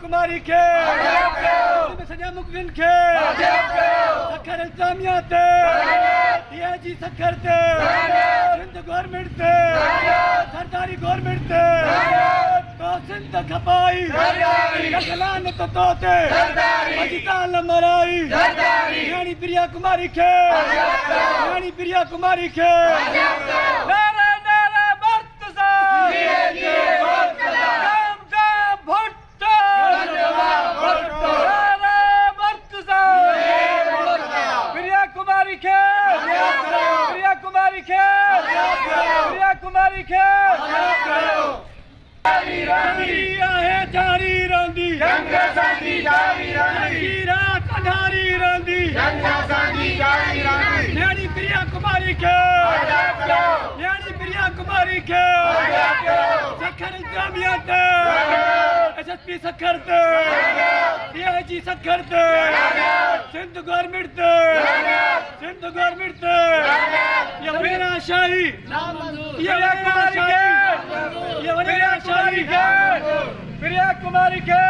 कुमारी के सजा मुकविन के सखर इंतजामिया ते डीआईजी सखर ते सिंध गवर्नमेंट ते सरकारी गवर्नमेंट ते तो सिंध खपाई कलान तो तोते मजिताल मराई रानी प्रिया कुमारी के रानी प्रिया कुमारी के नारे नारे बर्तसा जारी रंदी रात अंधारी रंदी न्याणी प्रिया कुमारी के न्याणी प्रिया कुमारी के सखर इंतजामिया ते एसएसपी सखर ते डीआईजी सखर ते सिंध गवर्नमेंट ते ये मेरा शाही ये मेरा शाही प्रिया कुमारी के